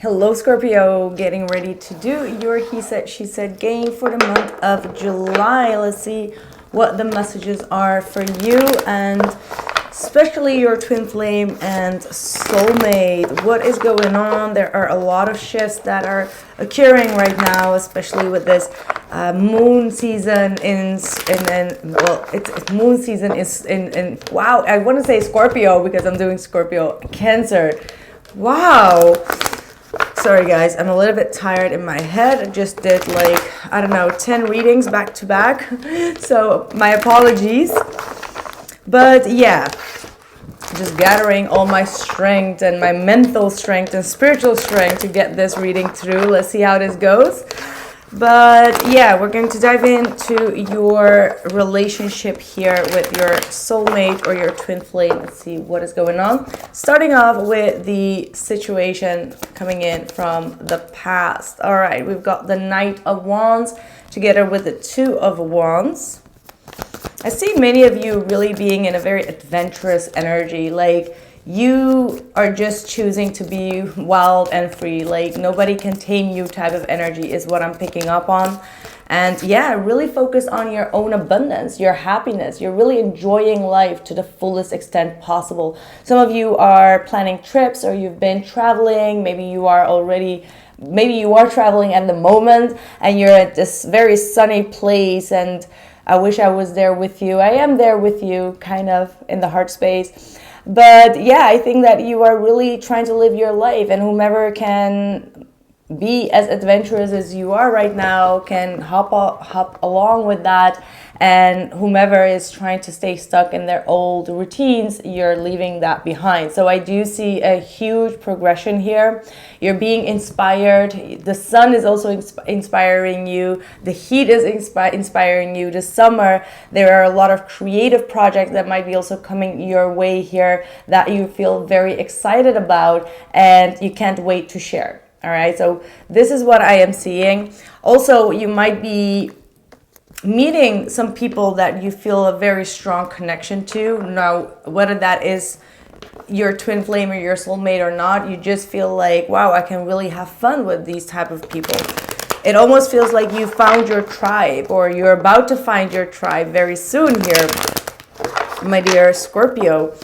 Hello Scorpio, getting ready to do your he said, she said game for the month of July. Let's see what the messages are for you and especially your twin flame and soulmate. What is going on? There are a lot of shifts that are occurring right now, especially with this moon season it's moon season is in wow, I want to say Scorpio because I'm doing Scorpio Cancer. Wow. Sorry guys, I'm a little bit tired in my head. I just did like, I don't know, 10 readings back to back. So my apologies. But yeah, just gathering all my strength and my mental strength and spiritual strength to get this reading through. Let's see how this goes. But yeah, we're going to dive into your relationship here with your soulmate or your twin flame. Let's see what is going on. Starting off with the situation coming in from the past. All right, we've got the Knight of Wands together with the Two of Wands. I see many of you really being in a very adventurous energy, like you are just choosing to be wild and free, like nobody can tame you type of energy is what I'm picking up on. And yeah, really focus on your own abundance, your happiness. You're really enjoying life to the fullest extent possible. Some of you are planning trips or you've been traveling. Maybe you are traveling at the moment and you're at this very sunny place and I wish I was there with you. I am there with you, kind of in the heart space. But yeah, I think that you are really trying to live your life, and whomever can be as adventurous as you are right now can hop along with that. And whomever is trying to stay stuck in their old routines, you're leaving that behind. So I do see a huge progression here. You're being inspired. The sun is also inspiring you. The heat is inspiring you. The summer, there are a lot of creative projects that might be also coming your way here that you feel very excited about and you can't wait to share. All right, so this is what I am seeing. Also, you might be meeting some people that you feel a very strong connection to. Now, whether that is your twin flame or your soulmate or not, you just feel like, wow, I can really have fun with these type of people. It almost feels like you found your tribe or you're about to find your tribe very soon here, my dear Scorpio.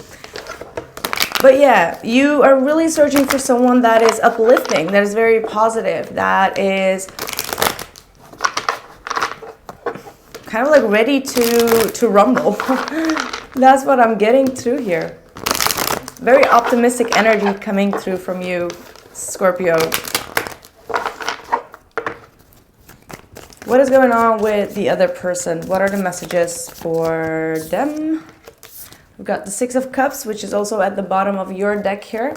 But yeah, you are really searching for someone that is uplifting, that is very positive, that is kind of like ready to rumble. That's what I'm getting through here. Very optimistic energy coming through from you, Scorpio. What is going on with the other person? What are the messages for them? We've got the Six of Cups, which is also at the bottom of your deck here.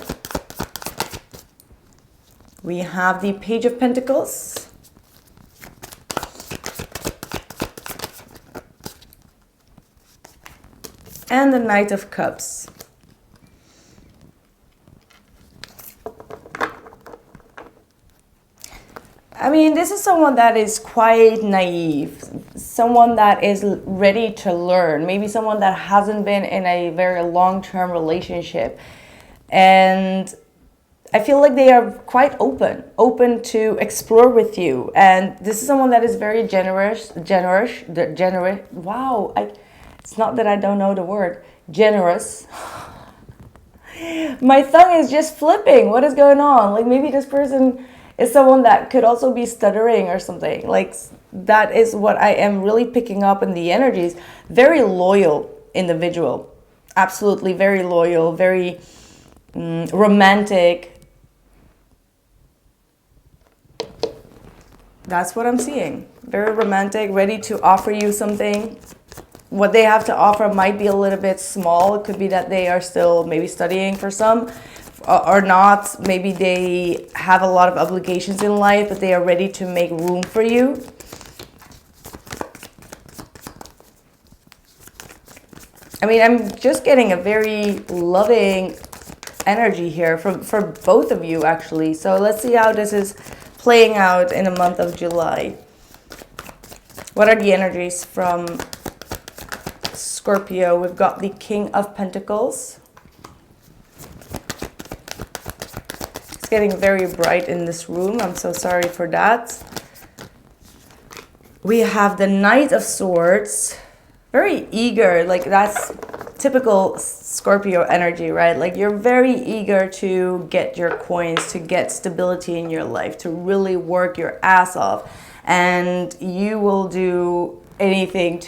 We have the Page of Pentacles. And the Knight of Cups. I mean, this is someone that is quite naive, someone that is ready to learn, maybe someone that hasn't been in a very long-term relationship. And I feel like they are quite open to explore with you. And this is someone that is very generous. Wow, it's not that I don't know the word, generous. My tongue is just flipping. What is going on? Like maybe this person is someone that could also be stuttering or something. Like that is what I am really picking up in the energies. Very loyal individual. Absolutely very loyal, very romantic. That's what I'm seeing. Very romantic, ready to offer you something. What they have to offer might be a little bit small. It could be that they are still maybe studying for some or not. Maybe they have a lot of obligations in life, but they are ready to make room for you. I mean, I'm just getting a very loving energy here for both of you, actually. So let's see how this is playing out in the month of July. What are the energies from Scorpio? We've got the King of Pentacles. It's getting very bright in this room. I'm so sorry for that. We have the Knight of Swords. Very eager, like that's typical Scorpio energy, right? Like you're very eager to get your coins, to get stability in your life, to really work your ass off. And you will do anything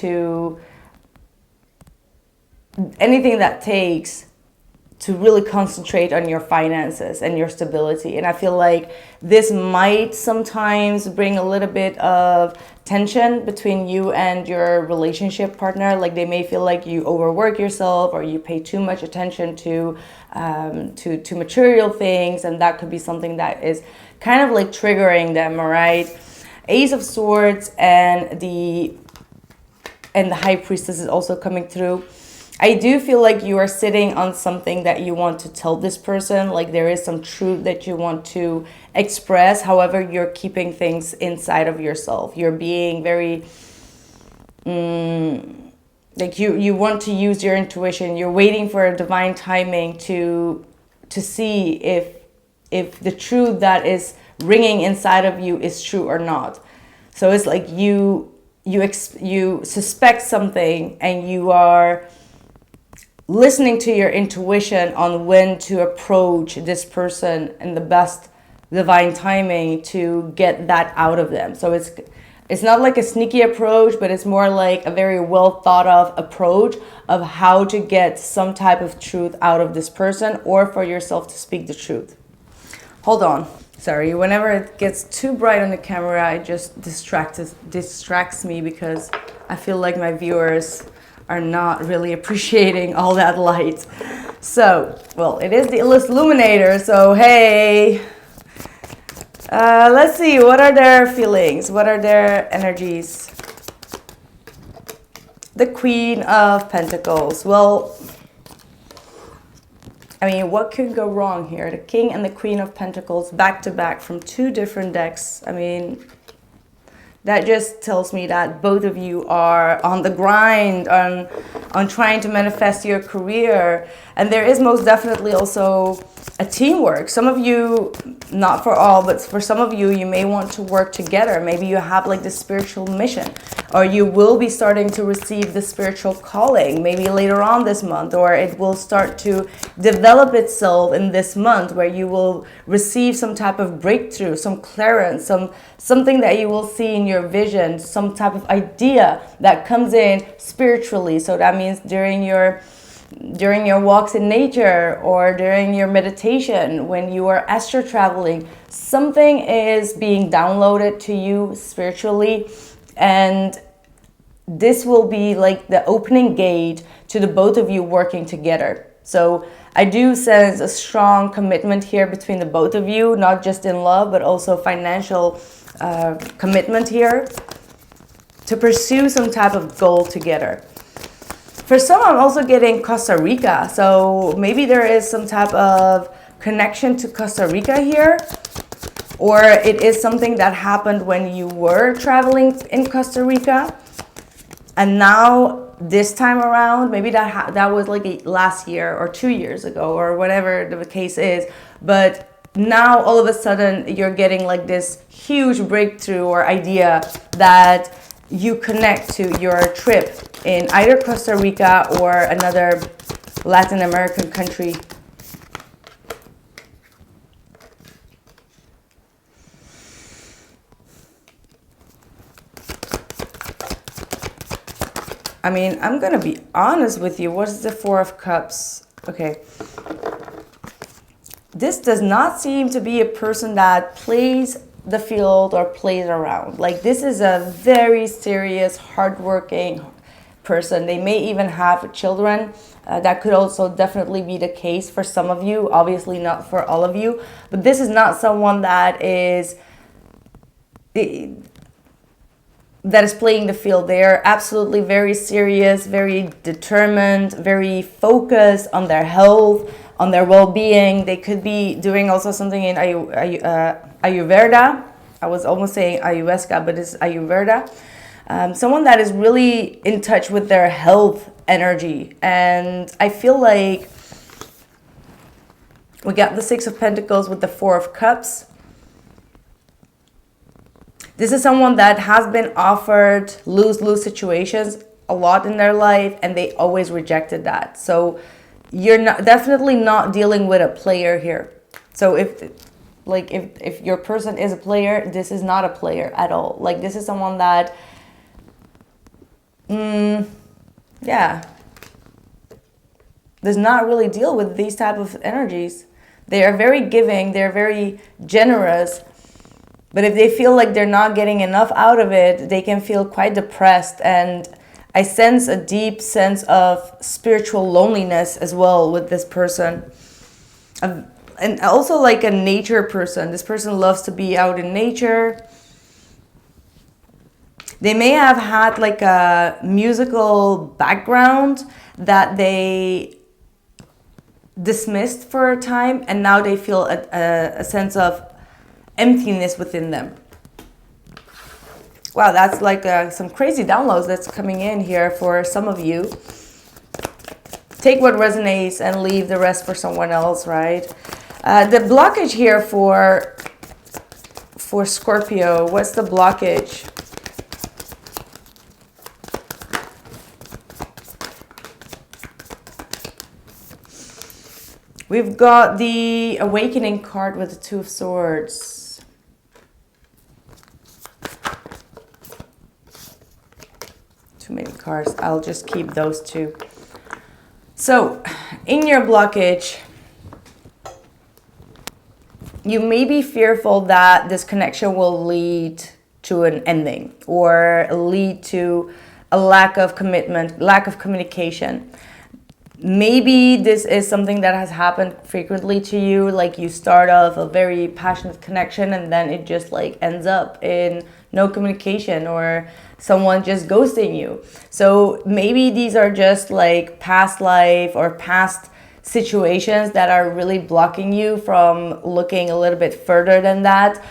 that takes to really concentrate on your finances and your stability. And I feel like this might sometimes bring a little bit of tension between you and your relationship partner. Like they may feel like you overwork yourself or you pay too much attention to material things, and that could be something that is kind of like triggering them, all right? Ace of Swords and the High Priestess is also coming through. I do feel like you are sitting on something that you want to tell this person. Like there is some truth that you want to express. However, you're keeping things inside of yourself. You're being very, like you want to use your intuition. You're waiting for a divine timing to see if the truth that is ringing inside of you is true or not. So it's like you suspect something and you are listening to your intuition on when to approach this person in the best divine timing to get that out of them. So it's not like a sneaky approach, but it's more like a very well thought of approach of how to get some type of truth out of this person, or for yourself to speak the truth. Hold on. Sorry, whenever it gets too bright on the camera, it just distracts me because I feel like my viewers are not really appreciating all that light. So, well, it is the Illest Illuminator, so hey. Let's see, what are their feelings? What are their energies? The Queen of Pentacles. Well, I mean, what could go wrong here? The King and the Queen of Pentacles back to back from two different decks. I mean, that just tells me that both of you are on the grind, on trying to manifest your career. And there is most definitely also a teamwork. Some of you, not for all, but for some of you, you may want to work together. Maybe you have like this spiritual mission, or you will be starting to receive the spiritual calling maybe later on this month, or it will start to develop itself in this month where you will receive some type of breakthrough, some clearance, something that you will see in your vision, some type of idea that comes in spiritually. So that means during your walks in nature or during your meditation, when you are astral traveling, something is being downloaded to you spiritually, and this will be like the opening gate to the both of you working together. So I do sense a strong commitment here between the both of you, not just in love, but also financial commitment here to pursue some type of goal together. For some, I'm also getting Costa Rica. So maybe there is some type of connection to Costa Rica here, or it is something that happened when you were traveling in Costa Rica. And now this time around, maybe that was like last year or 2 years ago or whatever the case is. But now all of a sudden you're getting like this huge breakthrough or idea that you connect to your trip in either Costa Rica or another Latin American country. I mean, I'm gonna be honest with you. What is the Four of Cups? Okay. This does not seem to be a person that plays the field or plays around. Like, this is a very serious, hardworking person. They may even have children. That could also definitely be the case for some of you. Obviously not for all of you. But this is not someone that is playing the field. They are absolutely very serious, very determined, very focused on their health, on their well-being. They could be doing also something in Ayurveda. I was almost saying Ayurveda, but it's Ayurveda. Someone that is really in touch with their health energy. And I feel like We got the Six of Pentacles with the Four of Cups. This is someone that has been offered lose-lose situations a lot in their life, and they always rejected that. So you're definitely not dealing with a player here. So if your person is a player, this is not a player at all. Like, this is someone that, yeah, does not really deal with these type of energies. They are very giving, they're very generous, but if they feel like they're not getting enough out of it, they can feel quite depressed. And I sense a deep sense of spiritual loneliness as well with this person. And also like a nature person. This person loves to be out in nature. They may have had like a musical background that they dismissed for a time, and now they feel a sense of emptiness within them. Wow, that's like some crazy downloads that's coming in here for some of you. Take what resonates and leave the rest for someone else, right? The blockage here for Scorpio, what's the blockage? We've got the Awakening card with the Two of Swords. Too many cards. I'll just keep those two. So, in your blockage, you may be fearful that this connection will lead to an ending or lead to a lack of commitment, lack of communication. Maybe this is something that has happened frequently to you, like you start off a very passionate connection and then it just like ends up in no communication or someone just ghosting you. So maybe these are just like past life or past situations that are really blocking you from looking a little bit further than that,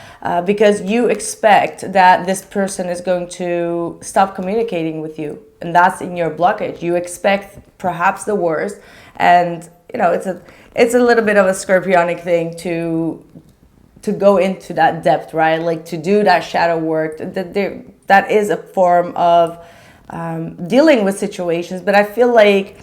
because you expect that this person is going to stop communicating with you, and that's in your blockage. You expect perhaps the worst, and you know it's a little bit of a Scorpionic thing to go into that depth, right? Like to do that shadow work. That is a form of dealing with situations, but I feel like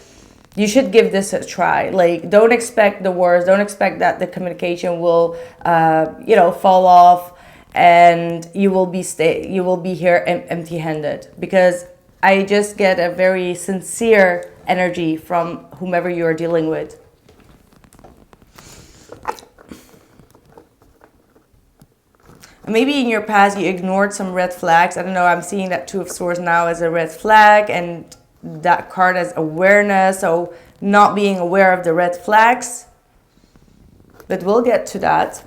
you should give this a try. Like, don't expect the worst. Don't expect that the communication will, fall off, and you will be here empty-handed. Because I just get a very sincere energy from whomever you are dealing with. Maybe in your past you ignored some red flags. I don't know. I'm seeing that Two of Swords now as a red flag, and that card as awareness, so not being aware of the red flags, but we'll get to that.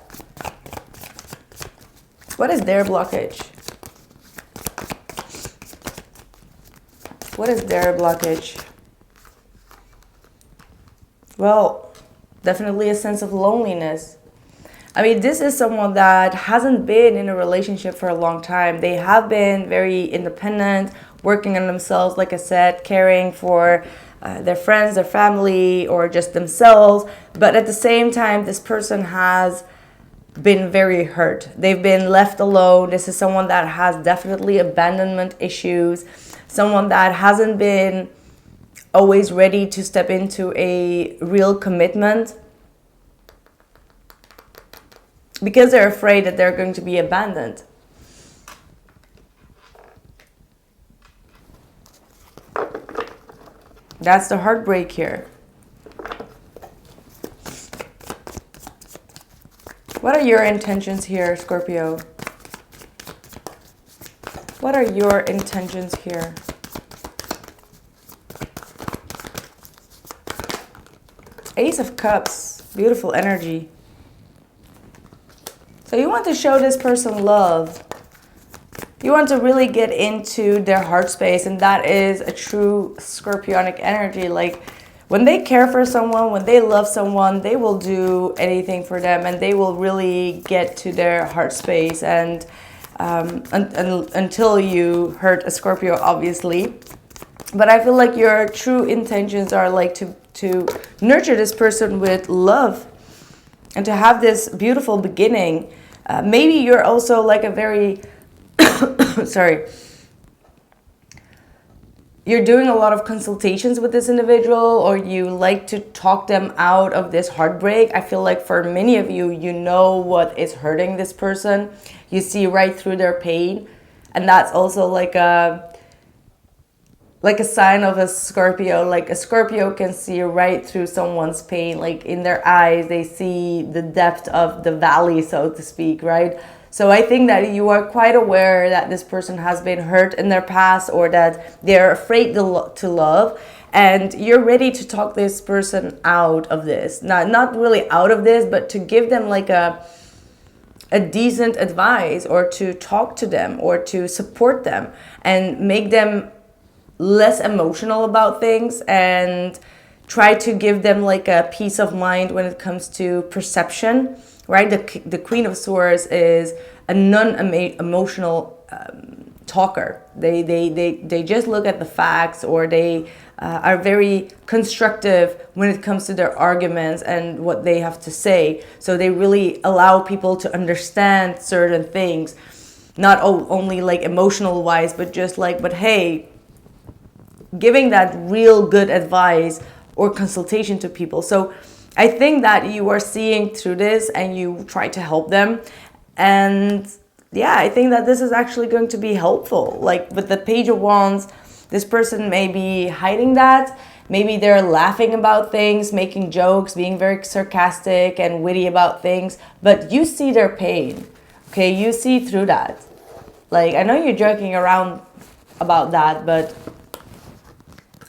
What is their blockage? What is their blockage? Well, definitely a sense of loneliness. I mean, this is someone that hasn't been in a relationship for a long time. They have been very independent, working on themselves, like I said, caring for their friends, their family, or just themselves. But at the same time, this person has been very hurt. They've been left alone. This is someone that has definitely abandonment issues, someone that hasn't been always ready to step into a real commitment because they're afraid that they're going to be abandoned. That's the heartbreak here. What are your intentions here, Scorpio? What are your intentions here? Ace of Cups, beautiful energy. So you want to show this person love. You want to really get into their heart space, and that is a true Scorpionic energy. Like, when they care for someone, when they love someone, they will do anything for them, and they will really get to their heart space. And until you hurt a Scorpio, obviously. But I feel like your true intentions are like to nurture this person with love. and to have this beautiful beginning. Maybe you're also like a very, sorry, you're doing a lot of consultations with this individual, or you like to talk them out of this heartbreak. I feel like for many of you, you know what is hurting this person. You see right through their pain. And that's also like a sign of a Scorpio. Like a Scorpio can see right through someone's pain. Like in their eyes, they see the depth of the valley, so to speak, right? So I think that you are quite aware that this person has been hurt in their past, or that they're afraid to love, and you're ready to talk this person out of this. Not really out of this, but to give them like a decent advice, or to talk to them, or to support them and make them less emotional about things, and try to give them like a peace of mind when it comes to perception, right? The Queen of Swords is a non-emotional talker. They just look at the facts, or they are very constructive when it comes to their arguments and what they have to say. So they really allow people to understand certain things, not only like emotional wise, but just like, but hey, giving that real good advice or consultation to people. So I think that you are seeing through this and you try to help them. And yeah, I think that this is actually going to be helpful. Like with the Page of Wands, this person may be hiding that. Maybe they're laughing about things, making jokes, being very sarcastic and witty about things, but you see their pain. Okay, you see through that. Like, I know you're joking around about that, but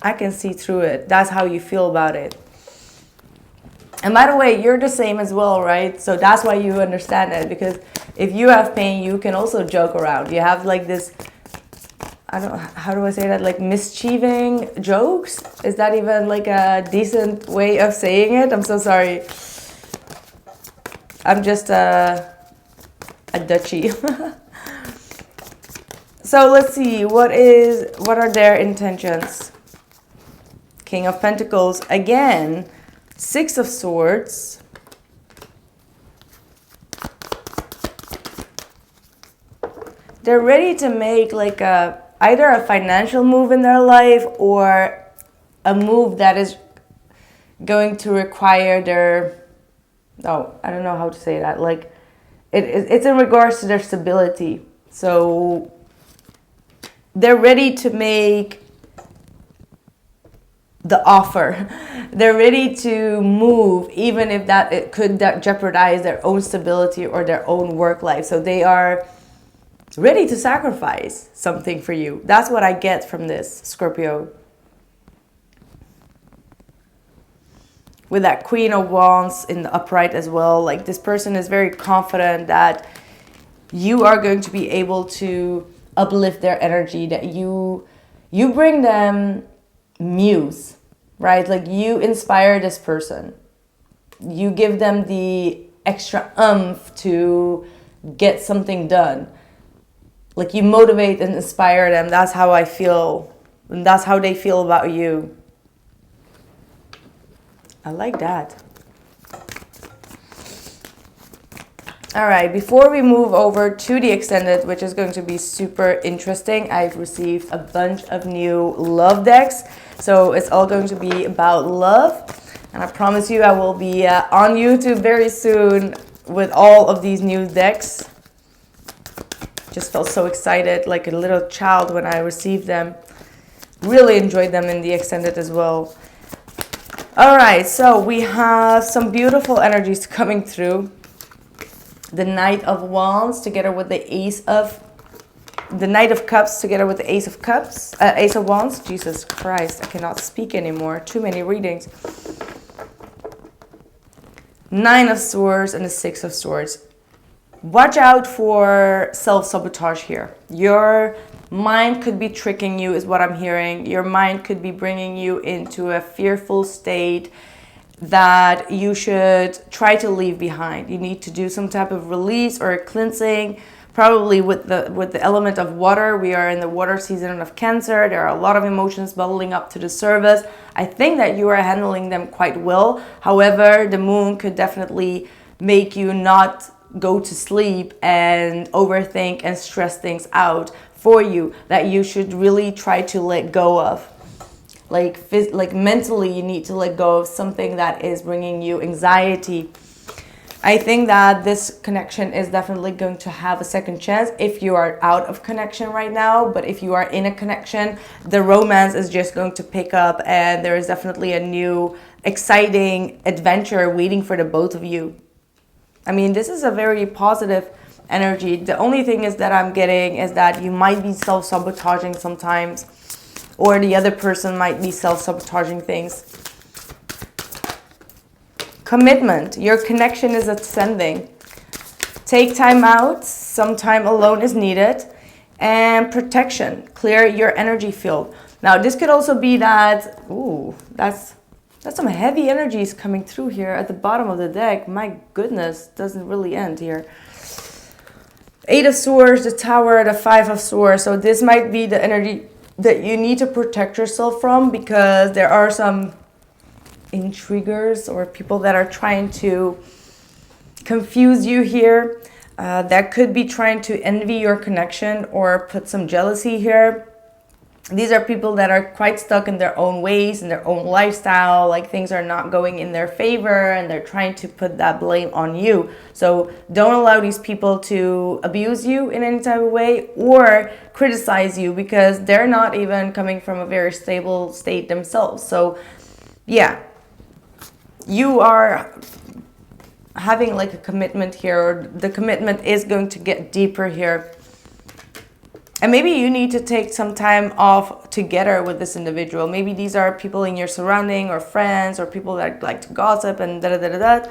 I can see through it. That's how you feel about it. And by the way, you're the same as well, right? So that's why you understand it, because if you have pain, you can also joke around. You have like this, I don't know, how do I say that? Like mischieving jokes? Is that even like a decent way of saying it? I'm so sorry. I'm just a Dutchie. So let's see, what are their intentions? King of Pentacles, again, Six of Swords. They're ready to make like either a financial move in their life, or a move that is going to require their, I don't know how to say that. Like it's in regards to their stability. So they're ready to make the offer. They're ready to move, even if that it could jeopardize their own stability or their own work life. So they are ready to sacrifice something for you. That's what I get from this, Scorpio. With that Queen of Wands in the upright as well, like this person is very confident that you are going to be able to uplift their energy, that you bring them muse, right? Like you inspire this person. You give them the extra oomph to get something done. Like you motivate and inspire them. That's how I feel. And that's how they feel about you. I like that. All right, before we move over to the extended, which is going to be super interesting, I've received a bunch of new love decks. So it's all going to be about love. And I promise you I will be on YouTube very soon with all of these new decks. Just felt so excited, like a little child when I received them. Really enjoyed them in the extended as well. All right, so we have some beautiful energies coming through. The Knight of Wands together with the the Knight of Cups together with the Ace of Cups, Ace of Wands. Jesus Christ, I cannot speak anymore. Too many readings. Nine of Swords and the Six of Swords. Watch out for self-sabotage here. Your mind could be tricking you, is what I'm hearing. Your mind could be bringing you into a fearful state that you should try to leave behind. You need to do some type of release or a cleansing, probably with the element of water. We are in the water season of Cancer. There are a lot of emotions bubbling up to the surface. I think that you are handling them quite well. However, the moon could definitely make you not go to sleep and overthink and stress things out for you, that you should really try to let go of. Like mentally, you need to let go of something that is bringing you anxiety. I think that this connection is definitely going to have a second chance if you are out of connection right now. But if you are in a connection, the romance is just going to pick up, and there is definitely a new exciting adventure waiting for the both of you. I mean, this is a very positive energy. The only thing is that I'm getting is that you might be self-sabotaging sometimes, or the other person might be self-sabotaging things. Commitment. Your connection is ascending. Take time out. Some time alone is needed. And protection. Clear your energy field. Now, this could also be that, ooh, that's some heavy energies coming through here at the bottom of the deck. My goodness, doesn't really end here. 8 of Swords, the Tower, the 5 of Swords. So this might be the energy that you need to protect yourself from, because there are some intriguers or people that are trying to confuse you here, that could be trying to envy your connection or put some jealousy here. These are people that are quite stuck in their own ways, in their own lifestyle, like things are not going in their favor, and they're trying to put that blame on you. So don't allow these people to abuse you in any type of way or criticize you, because they're not even coming from a very stable state themselves. So yeah, you are having like a commitment here, or the commitment is going to get deeper here. And maybe you need to take some time off together with this individual. Maybe these are people in your surrounding, or friends, or people that like to gossip and da-da-da-da-da.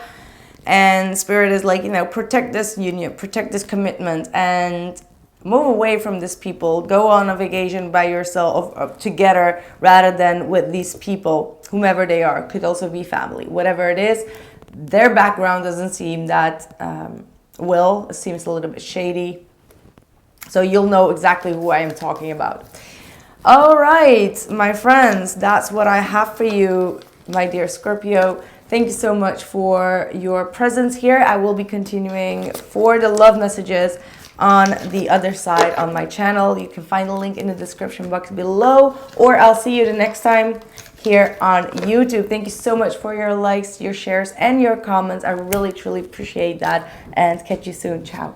And Spirit is like, you know, protect this union, protect this commitment, and move away from these people. Go on a vacation by yourself or together, rather than with these people, whomever they are. Could also be family, whatever it is. Their background doesn't seem that it seems a little bit shady. So you'll know exactly who I am talking about. All right, my friends, that's what I have for you, my dear Scorpio. Thank you so much for your presence here. I will be continuing for the love messages on the other side on my channel. You can find the link in the description box below, or I'll see you the next time here on YouTube. Thank you so much for your likes, your shares, and your comments. I really, truly appreciate that, and catch you soon. Ciao.